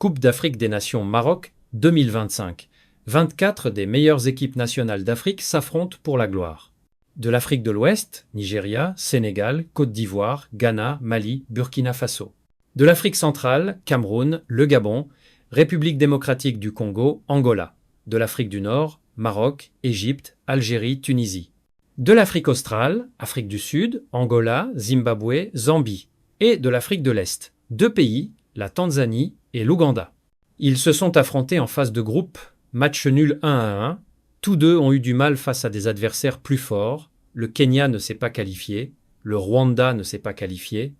Coupe d'Afrique des Nations Maroc 2025. 24 des meilleures équipes nationales d'Afrique s'affrontent pour la gloire. De l'Afrique de l'Ouest, Nigeria, Sénégal, Côte d'Ivoire, Ghana, Mali, Burkina Faso. De l'Afrique centrale, Cameroun, le Gabon, République démocratique du Congo, Angola. De l'Afrique du Nord, Maroc, Égypte, Algérie, Tunisie. De l'Afrique australe, Afrique du Sud, Angola, Zimbabwe, Zambie. Et de l'Afrique de l'Est, 2 pays, la Tanzanie et l'Ouganda. Ils se sont affrontés en phase de groupe, match nul 1-1. Tous deux ont eu du mal face à des adversaires plus forts. Le Kenya ne s'est pas qualifié, le Rwanda ne s'est pas qualifié,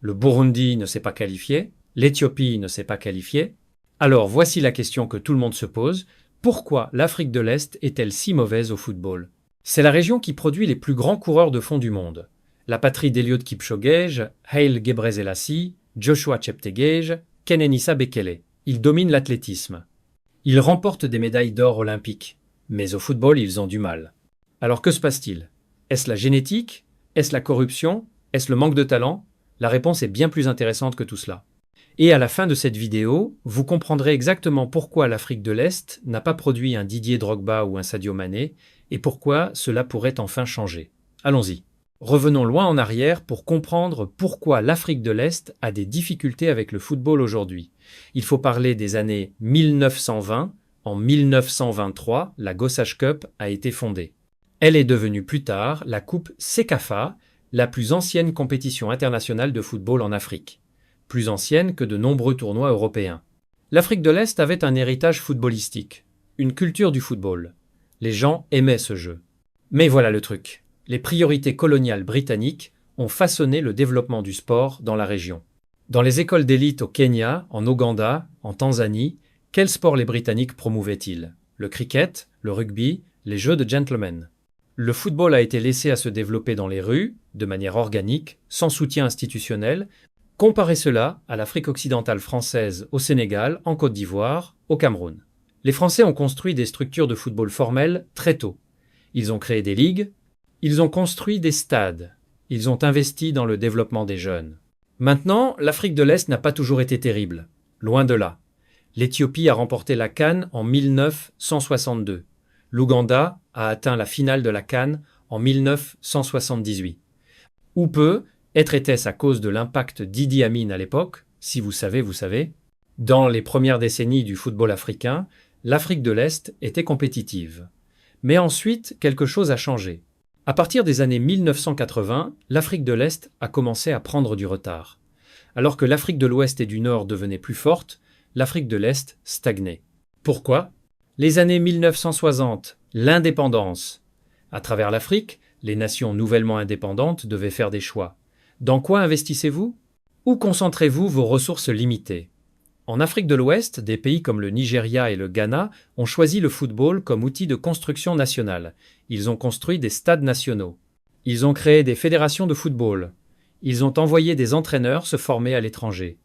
le Burundi ne s'est pas qualifié, l'Éthiopie ne s'est pas qualifiée. Alors voici la question que tout le monde se pose. Pourquoi l'Afrique de l'Est est-elle si mauvaise au football? C'est la région qui produit les plus grands coureurs de fond du monde. La patrie d'Eliud Kipchoge, Haile Gebrselassie, Joshua Cheptegei, Kenenisa Bekele. Ils dominent l'athlétisme. Ils remportent des médailles d'or olympiques. Mais au football, ils ont du mal. Alors que se passe-t-il? Est-ce la génétique? Est-ce la corruption? Est-ce le manque de talent? La réponse est bien plus intéressante que tout cela. Et à la fin de cette vidéo, vous comprendrez exactement pourquoi l'Afrique de l'Est n'a pas produit un Didier Drogba ou un Sadio Mané, et pourquoi cela pourrait enfin changer. Allons-y. Revenons loin en arrière pour comprendre pourquoi l'Afrique de l'Est a des difficultés avec le football aujourd'hui. Il faut parler des années 1920. En 1923, la Gossage Cup a été fondée. Elle est devenue plus tard la Coupe CECAFA, la plus ancienne compétition internationale de football en Afrique. Plus ancienne que de nombreux tournois européens. L'Afrique de l'Est avait un héritage footballistique, une culture du football. Les gens aimaient ce jeu. Mais voilà le truc. Les priorités coloniales britanniques ont façonné le développement du sport dans la région. Dans les écoles d'élite au Kenya, en Ouganda, en Tanzanie, quels sports les Britanniques promouvaient-ils? Le cricket, le rugby, les jeux de gentlemen. Le football a été laissé à se développer dans les rues, de manière organique, sans soutien institutionnel. Comparez cela à l'Afrique occidentale française, au Sénégal, en Côte d'Ivoire, au Cameroun. Les Français ont construit des structures de football formelles très tôt. Ils ont créé des ligues, ils ont construit des stades, ils ont investi dans le développement des jeunes. Maintenant, l'Afrique de l'Est n'a pas toujours été terrible, loin de là. L'Éthiopie a remporté la CAN en 1962. L'Ouganda a atteint la finale de la CAN en 1978. Ou peu, était-ce à cause de l'impact d'Idi Amin à l'époque? Si vous savez, vous savez. Dans les premières décennies du football africain, l'Afrique de l'Est était compétitive. Mais ensuite, quelque chose a changé. À partir des années 1980, l'Afrique de l'Est a commencé à prendre du retard. Alors que l'Afrique de l'Ouest et du Nord devenaient plus fortes, l'Afrique de l'Est stagnait. Pourquoi? Les années 1960, l'indépendance. À travers l'Afrique, les nations nouvellement indépendantes devaient faire des choix. Dans quoi investissez-vous? Où concentrez-vous vos ressources limitées? En Afrique de l'Ouest, des pays comme le Nigeria et le Ghana ont choisi le football comme outil de construction nationale. Ils ont construit des stades nationaux. Ils ont créé des fédérations de football. Ils ont envoyé des entraîneurs se former à l'étranger.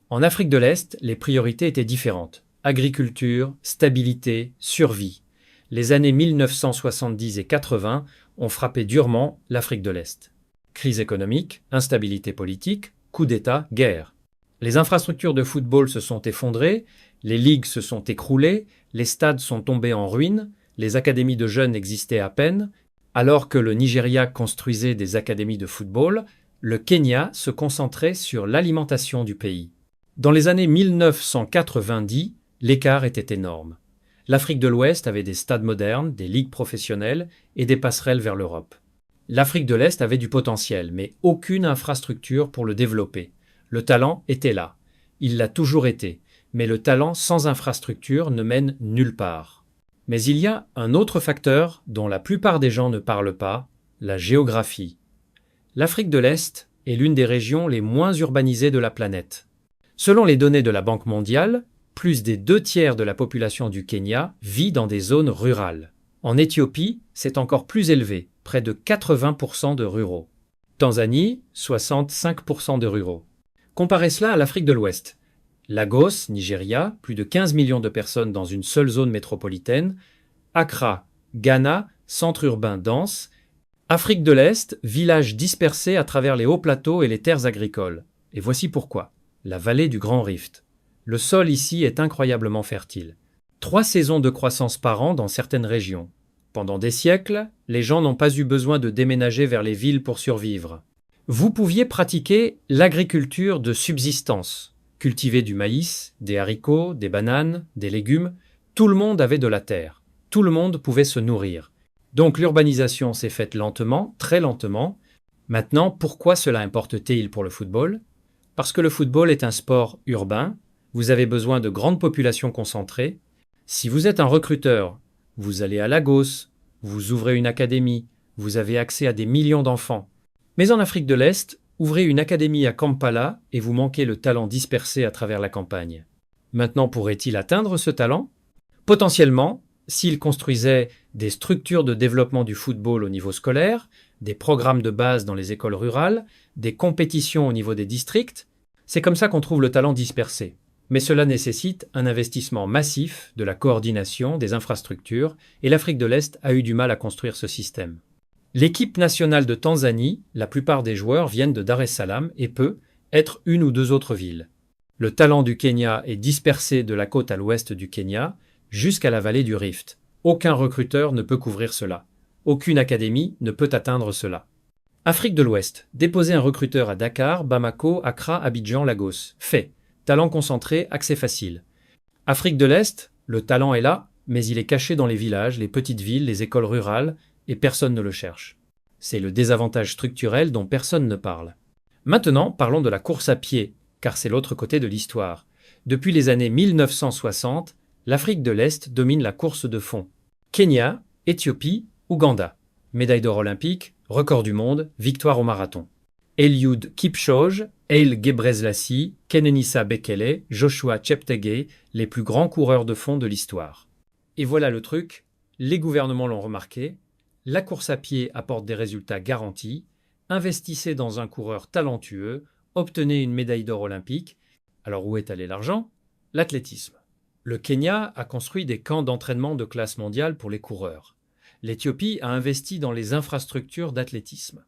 En Afrique de l'Est, les priorités étaient différentes. Agriculture, stabilité, survie. Les années 1970 et 80 ont frappé durement l'Afrique de l'Est. Crise économique, instabilité politique, coup d'État, guerre. Les infrastructures de football se sont effondrées, les ligues se sont écroulées, les stades sont tombés en ruine, les académies de jeunes existaient à peine. Alors que le Nigeria construisait des académies de football, le Kenya se concentrait sur l'alimentation du pays. Dans les années 1990, l'écart était énorme. L'Afrique de l'Ouest avait des stades modernes, des ligues professionnelles et des passerelles vers l'Europe. L'Afrique de l'Est avait du potentiel, mais aucune infrastructure pour le développer. Le talent était là. Il l'a toujours été. Mais le talent sans infrastructure ne mène nulle part. Mais il y a un autre facteur dont la plupart des gens ne parlent pas, la géographie. L'Afrique de l'Est est l'une des régions les moins urbanisées de la planète. Selon les données de la Banque mondiale, plus des 2/3 de la population du Kenya vit dans des zones rurales. En Éthiopie, c'est encore plus élevé, près de 80% de ruraux. Tanzanie, 65% de ruraux. Comparez cela à l'Afrique de l'Ouest. Lagos, Nigeria, plus de 15 millions de personnes dans une seule zone métropolitaine. Accra, Ghana, centre urbain dense. Afrique de l'Est, villages dispersés à travers les hauts plateaux et les terres agricoles. Et voici pourquoi. La vallée du Grand Rift. Le sol ici est incroyablement fertile. 3 saisons de croissance par an dans certaines régions. Pendant des siècles, les gens n'ont pas eu besoin de déménager vers les villes pour survivre. Vous pouviez pratiquer l'agriculture de subsistance, cultiver du maïs, des haricots, des bananes, des légumes. Tout le monde avait de la terre. Tout le monde pouvait se nourrir. Donc l'urbanisation s'est faite lentement, très lentement. Maintenant, pourquoi cela importe-t-il pour le football? Parce que le football est un sport urbain. Vous avez besoin de grandes populations concentrées. Si vous êtes un recruteur, vous allez à Lagos, vous ouvrez une académie, vous avez accès à des millions d'enfants. Mais en Afrique de l'Est, ouvrez une académie à Kampala et vous manquez le talent dispersé à travers la campagne. Maintenant, pourrait-il atteindre ce talent? Potentiellement, s'il construisait des structures de développement du football au niveau scolaire, des programmes de base dans les écoles rurales, des compétitions au niveau des districts, c'est comme ça qu'on trouve le talent dispersé. Mais cela nécessite un investissement massif, de la coordination, des infrastructures, et l'Afrique de l'Est a eu du mal à construire ce système. L'équipe nationale de Tanzanie, la plupart des joueurs viennent de Dar es Salaam et peut être une ou deux autres villes. Le talent du Kenya est dispersé de la côte à l'ouest du Kenya jusqu'à la vallée du Rift. Aucun recruteur ne peut couvrir cela. Aucune académie ne peut atteindre cela. Afrique de l'Ouest. Déposer un recruteur à Dakar, Bamako, Accra, Abidjan, Lagos. Fait. Talent concentré, accès facile. Afrique de l'Est, le talent est là, mais il est caché dans les villages, les petites villes, les écoles rurales, et personne ne le cherche. C'est le désavantage structurel dont personne ne parle. Maintenant, parlons de la course à pied, car c'est l'autre côté de l'histoire. Depuis les années 1960, l'Afrique de l'Est domine la course de fond. Kenya, Éthiopie, Ouganda. Médaille d'or olympique, record du monde, victoire au marathon. Eliud Kipchoge, Haile Gebrselassie, Kenenisa Bekele, Joshua Cheptegei, les plus grands coureurs de fond de l'histoire. Et voilà le truc, les gouvernements l'ont remarqué, la course à pied apporte des résultats garantis, investissez dans un coureur talentueux, obtenez une médaille d'or olympique. Alors où est allé l'argent? L'athlétisme. Le Kenya a construit des camps d'entraînement de classe mondiale pour les coureurs. L'Éthiopie a investi dans les infrastructures d'athlétisme.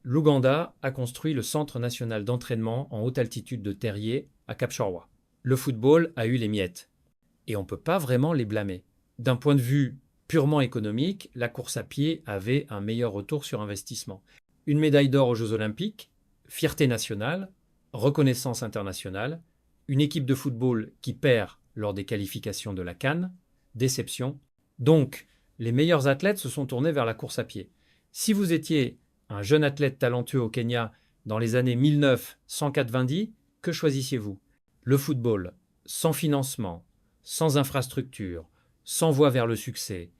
L'Ouganda a construit le Centre national d'entraînement en haute altitude de Terrier à Kapchorwa. Le football a eu les miettes. Et on ne peut pas vraiment les blâmer. D'un point de vue purement économique, la course à pied avait un meilleur retour sur investissement. Une médaille d'or aux Jeux Olympiques, fierté nationale, reconnaissance internationale, une équipe de football qui perd lors des qualifications de la CAN, déception. Donc, les meilleurs athlètes se sont tournés vers la course à pied. Si vous étiez un jeune athlète talentueux au Kenya dans les années 1990, que choisissiez-vous? Le football, sans financement, sans infrastructure, sans voie vers le succès,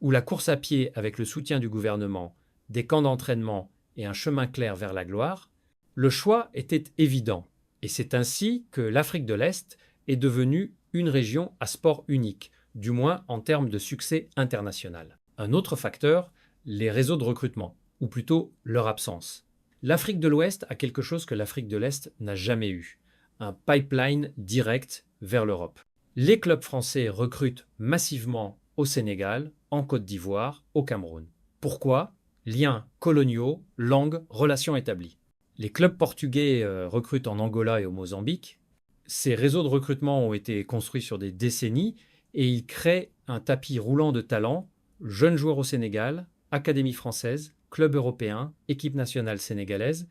ou la course à pied avec le soutien du gouvernement, des camps d'entraînement et un chemin clair vers la gloire? Le choix était évident, et c'est ainsi que l'Afrique de l'Est est devenue une région à sport unique, du moins en termes de succès international. Un autre facteur, les réseaux de recrutement, ou plutôt leur absence. L'Afrique de l'Ouest a quelque chose que l'Afrique de l'Est n'a jamais eu, un pipeline direct vers l'Europe. Les clubs français recrutent massivement au Sénégal, en Côte d'Ivoire, au Cameroun. Pourquoi? Liens coloniaux, langues, relations établies. Les clubs portugais recrutent en Angola et au Mozambique. Ces réseaux de recrutement ont été construits sur des décennies et ils créent un tapis roulant de talents, jeunes joueurs au Sénégal, Académie française, club européen, équipe nationale sénégalaise.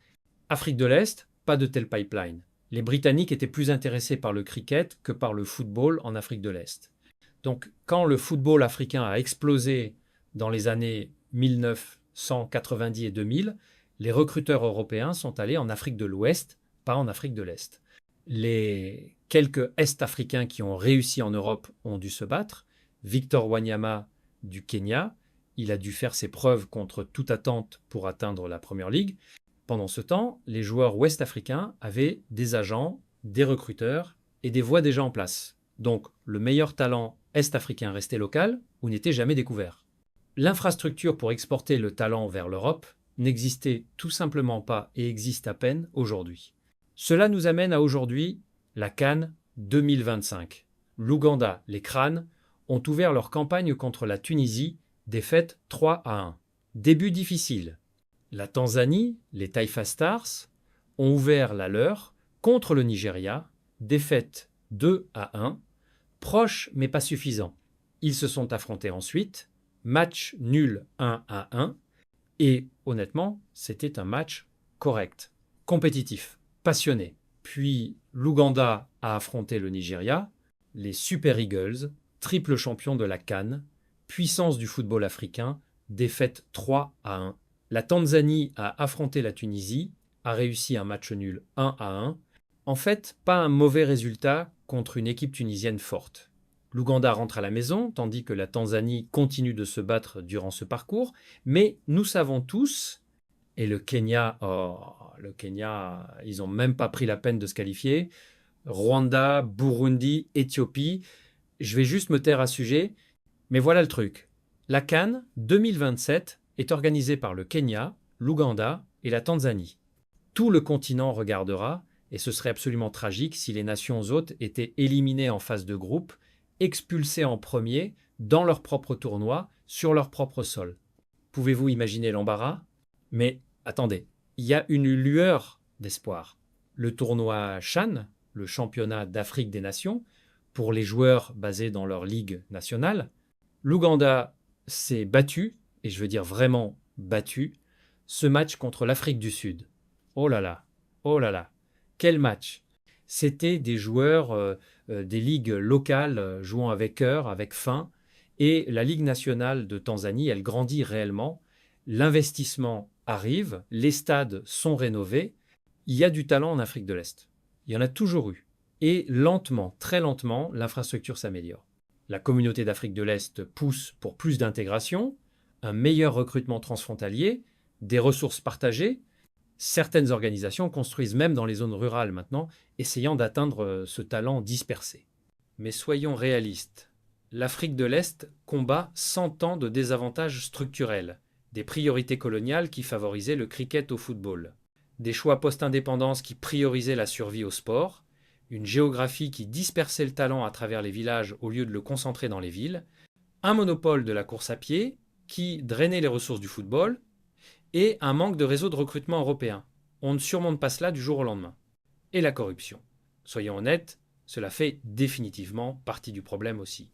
Afrique de l'Est, pas de tel pipeline. Les Britanniques étaient plus intéressés par le cricket que par le football en Afrique de l'Est. Donc, quand le football africain a explosé dans les années 1990 et 2000, les recruteurs européens sont allés en Afrique de l'Ouest, pas en Afrique de l'Est. Les quelques Est-Africains qui ont réussi en Europe ont dû se battre. Victor Wanyama du Kenya, il a dû faire ses preuves contre toute attente pour atteindre la Premier League. Pendant ce temps, les joueurs ouest-africains avaient des agents, des recruteurs et des voies déjà en place. Donc, le meilleur talent est-africain restait local ou n'était jamais découvert. L'infrastructure pour exporter le talent vers l'Europe n'existait tout simplement pas et existe à peine aujourd'hui. Cela nous amène à aujourd'hui la CAN 2025. L'Ouganda, les crânes, ont ouvert leur campagne contre la Tunisie, défaite 3-1. Début difficile. La Tanzanie, les Taifa Stars, ont ouvert la leur contre le Nigeria, défaite 2-1, proche mais pas suffisant. Ils se sont affrontés ensuite, match nul 1-1, et honnêtement, c'était un match correct, compétitif, passionné. Puis l'Ouganda a affronté le Nigeria, les Super Eagles, triple champion de la CAN, puissance du football africain, défaite 3-1. La Tanzanie a affronté la Tunisie, a réussi un match nul 1-1. En fait, pas un mauvais résultat contre une équipe tunisienne forte. L'Ouganda rentre à la maison, tandis que la Tanzanie continue de se battre durant ce parcours, mais nous savons tous, et le Kenya, ils n'ont même pas pris la peine de se qualifier, Rwanda, Burundi, Éthiopie, je vais juste me taire à ce sujet, mais voilà le truc. La CAN 2027 est organisée par le Kenya, l'Ouganda et la Tanzanie. Tout le continent regardera, et ce serait absolument tragique si les nations hôtes étaient éliminées en phase de groupe, expulsées en premier, dans leur propre tournoi, sur leur propre sol. Pouvez-vous imaginer l'embarras? Mais attendez, il y a une lueur d'espoir. Le tournoi CHAN, le championnat d'Afrique des Nations, pour les joueurs basés dans leur ligue nationale, l'Ouganda s'est battu, et je veux dire vraiment battu, ce match contre l'Afrique du Sud. Oh là là, quel match! C'était des joueurs des ligues locales jouant avec cœur, avec faim, et la Ligue nationale de Tanzanie, elle grandit réellement. L'investissement arrive, les stades sont rénovés. Il y a du talent en Afrique de l'Est. Il y en a toujours eu. Et lentement, très lentement, l'infrastructure s'améliore. La communauté d'Afrique de l'Est pousse pour plus d'intégration, un meilleur recrutement transfrontalier, des ressources partagées. Certaines organisations construisent même dans les zones rurales maintenant, essayant d'atteindre ce talent dispersé. Mais soyons réalistes. L'Afrique de l'Est combat 100 ans de désavantages structurels, des priorités coloniales qui favorisaient le cricket au football, des choix post-indépendance qui priorisaient la survie au sport, une géographie qui dispersait le talent à travers les villages au lieu de le concentrer dans les villes, un monopole de la course à pied qui drainait les ressources du football, et un manque de réseau de recrutement européen. On ne surmonte pas cela du jour au lendemain. Et la corruption. Soyons honnêtes, cela fait définitivement partie du problème aussi.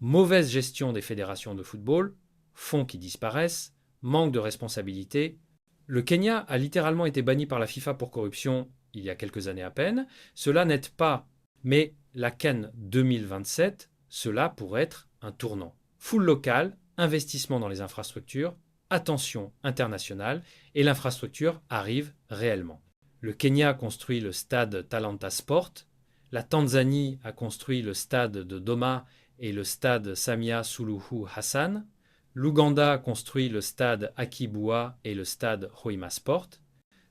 Mauvaise gestion des fédérations de football, fonds qui disparaissent, manque de responsabilité. Le Kenya a littéralement été banni par la FIFA pour corruption il y a quelques années à peine. Cela n'aide pas. Mais la CAN 2027, cela pourrait être un tournant. Full local, investissement dans les infrastructures, attention internationale, et l'infrastructure arrive réellement. Le Kenya a construit le stade Talanta Sport, la Tanzanie a construit le stade de Doma et le stade Samia Suluhu Hassan, l'Ouganda a construit le stade Akibua et le stade Hoima Sport,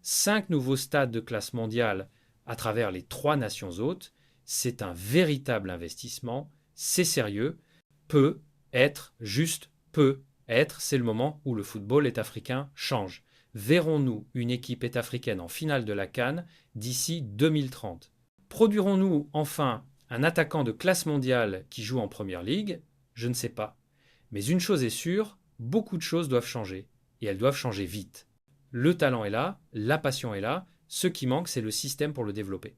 5 nouveaux stades de classe mondiale à travers les 3 nations hôtes, c'est un véritable investissement, c'est sérieux, peut être, juste peut être, c'est le moment où le football est-africain change. Verrons-nous une équipe est-africaine en finale de la CAN d'ici 2030? Produirons-nous enfin un attaquant de classe mondiale qui joue en première ligue? Je ne sais pas. Mais une chose est sûre, beaucoup de choses doivent changer. Et elles doivent changer vite. Le talent est là, la passion est là, ce qui manque, c'est le système pour le développer.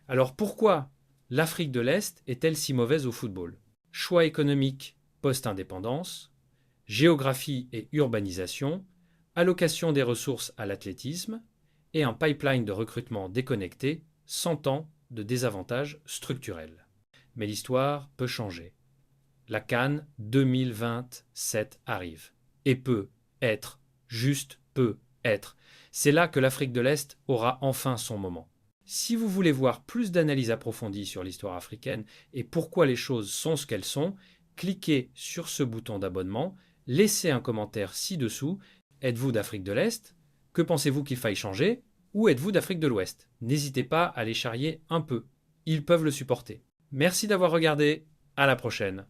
Alors pourquoi l'Afrique de l'Est est-elle si mauvaise au football? Choix économique post-indépendance, géographie et urbanisation, allocation des ressources à l'athlétisme et un pipeline de recrutement déconnecté, 100 ans de désavantages structurels. Mais l'histoire peut changer. La CAN 2027 arrive et peut être, juste peut être. C'est là que l'Afrique de l'Est aura enfin son moment. Si vous voulez voir plus d'analyses approfondies sur l'histoire africaine et pourquoi les choses sont ce qu'elles sont, cliquez sur ce bouton d'abonnement, laissez un commentaire ci-dessous. Êtes-vous d'Afrique de l'Est? Que pensez-vous qu'il faille changer? Ou êtes-vous d'Afrique de l'Ouest? N'hésitez pas à les charrier un peu. Ils peuvent le supporter. Merci d'avoir regardé. À la prochaine.